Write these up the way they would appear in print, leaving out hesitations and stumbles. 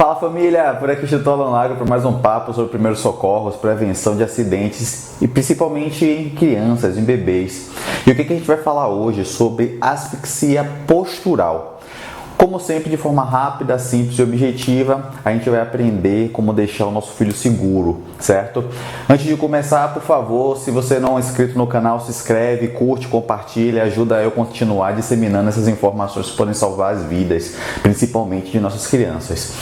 Fala família, por aqui estou Alan Lago para mais um papo sobre primeiros socorros, prevenção de acidentes e principalmente em crianças, em bebês. E o que a gente vai falar hoje sobre asfixia postural. Como sempre, de forma rápida, simples e objetiva, a gente vai aprender como deixar o nosso filho seguro, certo? Antes de começar, por favor, se você não é inscrito no canal, se inscreve, curte, compartilha, ajuda eu a continuar disseminando essas informações que podem salvar as vidas, principalmente de nossas crianças.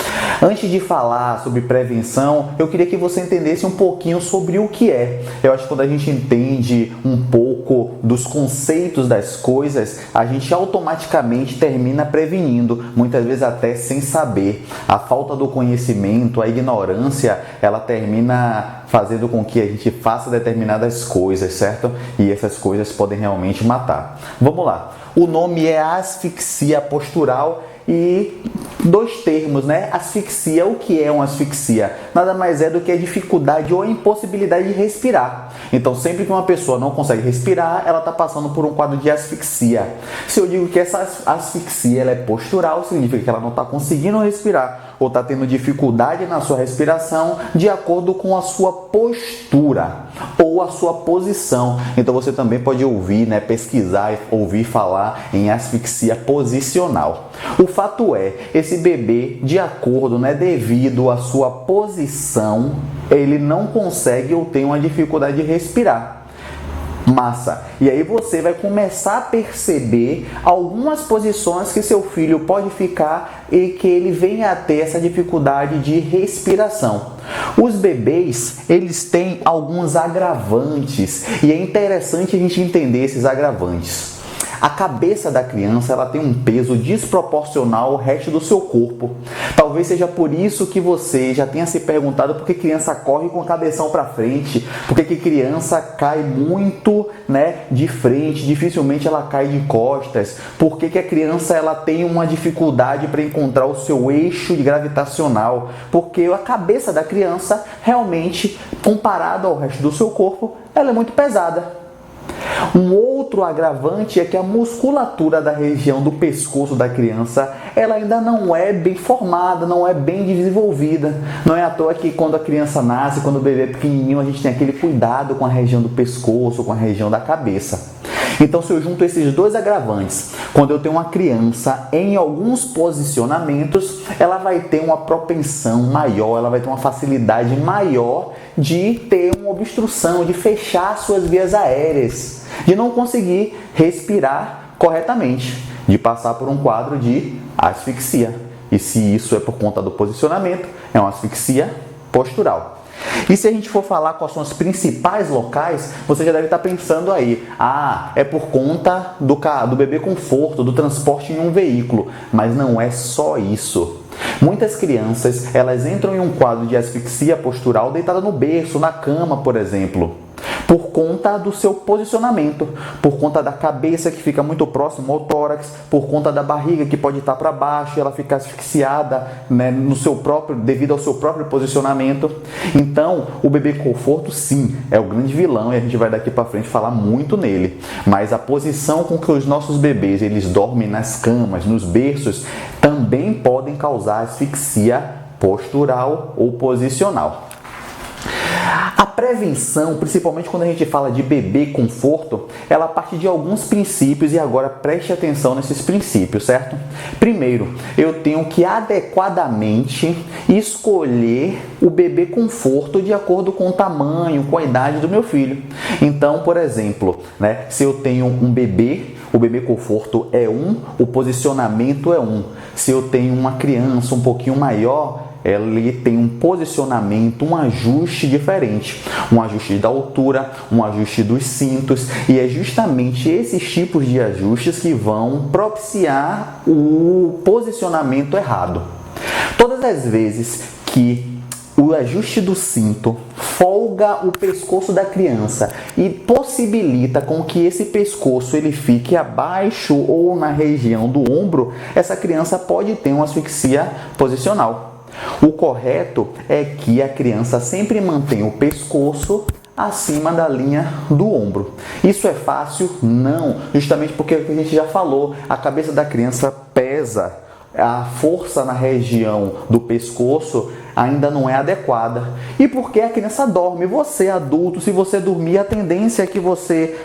Antes de falar sobre prevenção, eu queria que você entendesse um pouquinho sobre o que é. Eu acho que quando a gente entende um pouco dos conceitos das coisas, a gente automaticamente termina prevenindo. Muitas vezes até sem saber. A falta do conhecimento, a ignorância, ela termina fazendo com que a gente faça determinadas coisas, certo? E essas coisas podem realmente matar. Vamos lá. O nome é asfixia postural e dois termos, né? Asfixia, o que é uma asfixia? Nada mais é do que a dificuldade ou a impossibilidade de respirar. Então, sempre que uma pessoa não consegue respirar, ela está passando por um quadro de asfixia. Se eu digo que essa asfixia ela é postural, significa que ela não está conseguindo respirar ou está tendo dificuldade na sua respiração de acordo com a sua postura ou a sua posição. Então, você também pode ouvir, né, pesquisar e ouvir falar em asfixia posicional. O fato é, esse bebê, de acordo, né, devido à sua posição, ele não consegue ou tem uma dificuldade de respirar. Massa! E aí você vai começar a perceber algumas posições que seu filho pode ficar e que ele venha a ter essa dificuldade de respiração. Os bebês, eles têm alguns agravantes e é interessante a gente entender esses agravantes. A cabeça da criança ela tem um peso desproporcional ao resto do seu corpo. Talvez seja por isso que você já tenha se perguntado por que criança corre com o cabeção para frente, por que criança cai muito, né, de frente, dificilmente ela cai de costas, por que a criança ela tem uma dificuldade para encontrar o seu eixo gravitacional, porque a cabeça da criança realmente, comparado ao resto do seu corpo, ela é muito pesada. Um outro agravante é que a musculatura da região do pescoço da criança ela ainda não é bem formada, não é bem desenvolvida. Não é à toa que quando a criança nasce, quando o bebê é pequenininho, a gente tem aquele cuidado com a região do pescoço, com a região da cabeça. Então, se eu junto esses dois agravantes, quando eu tenho uma criança em alguns posicionamentos, ela vai ter uma propensão maior, ela vai ter uma facilidade maior de ter uma obstrução, de fechar suas vias aéreas, de não conseguir respirar corretamente, de passar por um quadro de asfixia. E se isso é por conta do posicionamento, é uma asfixia postural. E se a gente for falar quais são os principais locais, você já deve estar pensando aí, é por conta do bebê conforto, do transporte em um veículo, mas não é só isso. Muitas crianças, elas entram em um quadro de asfixia postural deitada no berço, na cama, por exemplo, por conta do seu posicionamento, por conta da cabeça que fica muito próximo ao tórax, por conta da barriga que pode estar para baixo e ela fica asfixiada, né, devido ao seu próprio posicionamento. Então, o bebê conforto, sim, é o grande vilão e a gente vai daqui para frente falar muito nele. Mas a posição com que os nossos bebês eles dormem nas camas, nos berços, também podem causar asfixia postural ou posicional. A prevenção, principalmente quando a gente fala de bebê conforto, ela parte de alguns princípios e agora preste atenção nesses princípios, certo? Primeiro, eu tenho que adequadamente escolher o bebê conforto de acordo com o tamanho, com a idade do meu filho. Então, por exemplo, né, se eu tenho um bebê, o bebê conforto é 1, o posicionamento é 1. Se eu tenho uma criança um pouquinho maior, ele tem um posicionamento, um ajuste diferente, um ajuste da altura, um ajuste dos cintos, e é justamente esses tipos de ajustes que vão propiciar o posicionamento errado. Todas as vezes que o ajuste do cinto folga o pescoço da criança e possibilita com que esse pescoço ele fique abaixo ou na região do ombro, essa criança pode ter uma asfixia posicional. O correto é que a criança sempre mantenha o pescoço acima da linha do ombro. Isso é fácil? Não, justamente porque a gente já falou, a cabeça da criança pesa a força na região do pescoço ainda não é adequada. E porque a criança dorme, você adulto, se você dormir, a tendência é que você,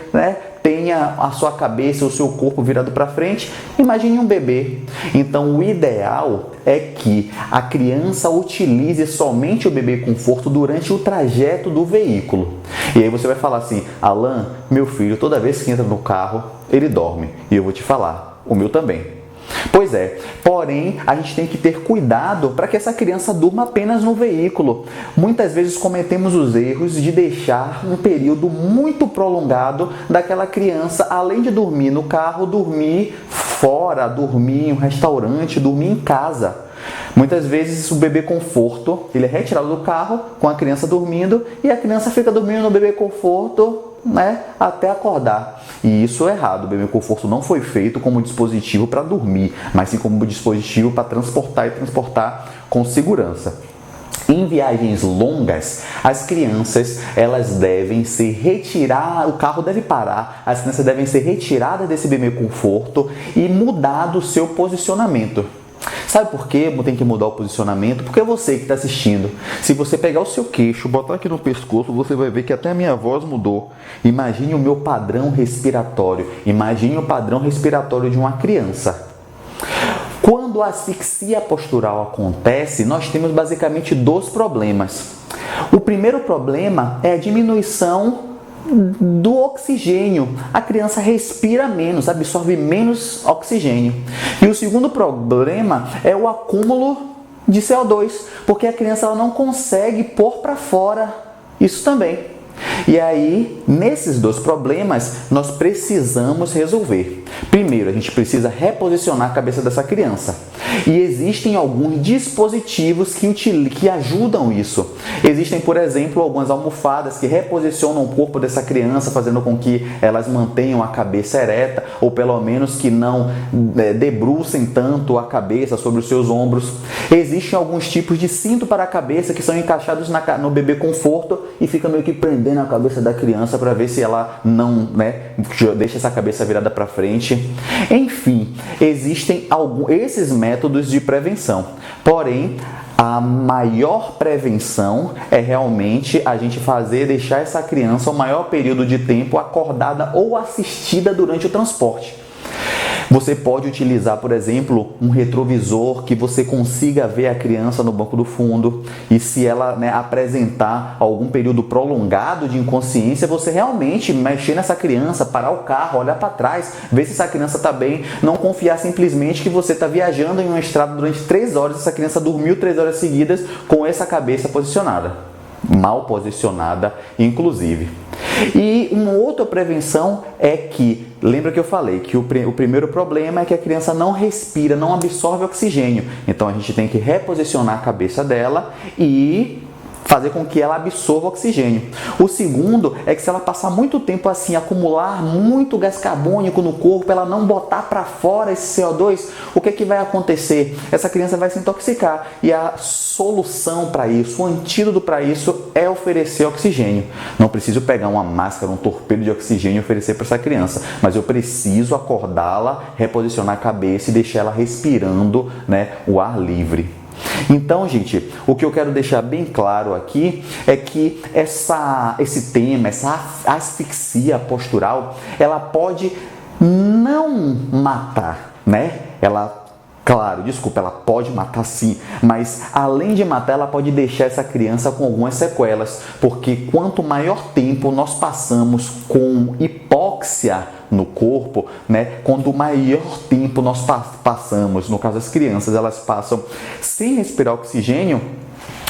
tenha a sua cabeça, o seu corpo virado para frente. Imagine um bebê. Então o ideal é que a criança utilize somente o bebê conforto durante o trajeto do veículo. E aí você vai falar assim: Alan, meu filho, toda vez que entra no carro, ele dorme. E eu vou te falar, o meu também. Pois é, porém a gente tem que ter cuidado para que essa criança durma apenas no veículo. Muitas vezes cometemos os erros de deixar um período muito prolongado daquela criança, além de dormir no carro, dormir fora, dormir em um restaurante, dormir em casa. Muitas vezes o bebê conforto, ele é retirado do carro com a criança dormindo e a criança fica dormindo no bebê conforto, até acordar. E isso é errado. O bebê conforto não foi feito como dispositivo para dormir, mas sim como dispositivo para transportar e transportar com segurança. Em viagens longas, as crianças elas devem ser retiradas, o carro deve parar, as crianças devem ser retiradas desse bebê conforto e mudado o seu posicionamento. Sabe por que tem que mudar o posicionamento? Porque é você que está assistindo. Se você pegar o seu queixo, botar aqui no pescoço, você vai ver que até a minha voz mudou. Imagine o meu padrão respiratório. Imagine o padrão respiratório de uma criança. Quando a asfixia postural acontece, nós temos basicamente dois problemas. O primeiro problema é a diminuição do oxigênio. A criança respira menos, absorve menos oxigênio. E o segundo problema é o acúmulo de CO2, porque a criança ela não consegue pôr para fora isso também. E aí, nesses dois problemas, nós precisamos resolver. Primeiro, a gente precisa reposicionar a cabeça dessa criança. E existem alguns dispositivos que ajudam isso. Existem, por exemplo, algumas almofadas que reposicionam o corpo dessa criança, fazendo com que elas mantenham a cabeça ereta, ou pelo menos que não debrucem tanto a cabeça sobre os seus ombros. Existem alguns tipos de cinto para a cabeça que são encaixados no bebê conforto e fica meio que prendendo a cabeça da criança para ver se ela não deixa essa cabeça virada para frente. Enfim, existem esses métodos de prevenção. Porém, a maior prevenção é realmente a gente deixar essa criança o maior período de tempo acordada ou assistida durante o transporte. Você pode utilizar, por exemplo, um retrovisor que você consiga ver a criança no banco do fundo e se ela apresentar algum período prolongado de inconsciência, você realmente mexer nessa criança, parar o carro, olhar para trás, ver se essa criança está bem, não confiar simplesmente que você está viajando em uma estrada durante 3 horas e essa criança dormiu 3 horas seguidas com essa cabeça posicionada, mal posicionada inclusive. E uma outra prevenção é que, lembra que eu falei que o primeiro problema é que a criança não respira, não absorve oxigênio. Então a gente tem que reposicionar a cabeça dela e fazer com que ela absorva oxigênio. O segundo é que se ela passar muito tempo assim, acumular muito gás carbônico no corpo, ela não botar para fora esse CO2, o que vai acontecer? Essa criança vai se intoxicar e a solução para isso, o antídoto para isso é oferecer oxigênio. Não preciso pegar uma máscara, um torpedo de oxigênio e oferecer para essa criança, mas eu preciso acordá-la, reposicionar a cabeça e deixar ela respirando, o ar livre. Então, gente, o que eu quero deixar bem claro aqui é que esse tema, essa asfixia postural, ela pode não matar, Ela pode matar sim, mas além de matar, ela pode deixar essa criança com algumas sequelas, porque quanto maior tempo nós passamos com hipóxia no corpo, quanto maior tempo nós passamos, no caso das crianças, elas passam sem respirar oxigênio,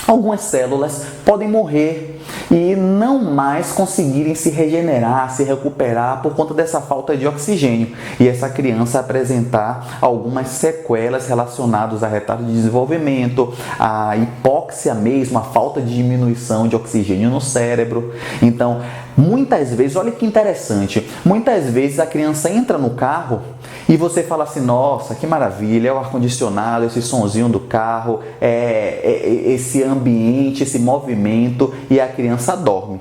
algumas células podem morrer e não mais conseguirem se regenerar, se recuperar por conta dessa falta de oxigênio. E essa criança apresentar algumas sequelas relacionadas a retardo de desenvolvimento, a hipóxia mesmo, a falta de diminuição de oxigênio no cérebro. Então, muitas vezes, olha que interessante, muitas vezes a criança entra no carro e você fala assim: nossa, que maravilha, é o ar-condicionado, esse sonzinho do carro, esse ambiente, esse movimento, e a criança dorme.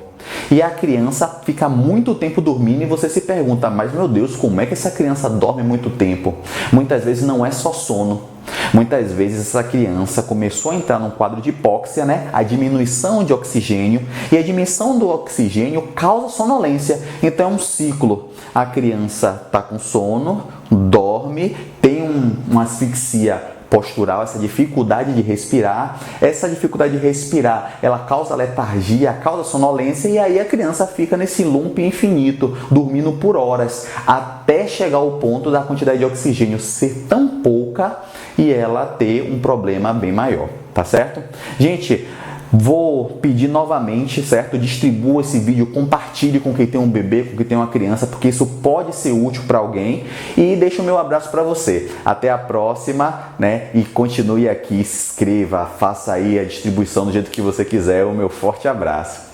E a criança fica muito tempo dormindo e você se pergunta: mas meu Deus, como é que essa criança dorme muito tempo? Muitas vezes não é só sono. Muitas vezes essa criança começou a entrar num quadro de hipóxia, né? A diminuição de oxigênio, e a diminuição do oxigênio causa sonolência. Então é um ciclo. A criança está com sono, dorme, tem uma asfixia postural, essa dificuldade de respirar. Essa dificuldade de respirar, ela causa letargia, causa sonolência, e aí a criança fica nesse loop infinito, dormindo por horas, até chegar ao ponto da quantidade de oxigênio ser tão pouca e ela ter um problema bem maior, tá certo? Gente, vou pedir novamente, certo? Distribua esse vídeo, compartilhe com quem tem um bebê, com quem tem uma criança, porque isso pode ser útil para alguém. E deixo o meu abraço para você. Até a próxima, né? E continue aqui, se inscreva, faça aí a distribuição do jeito que você quiser. O meu forte abraço.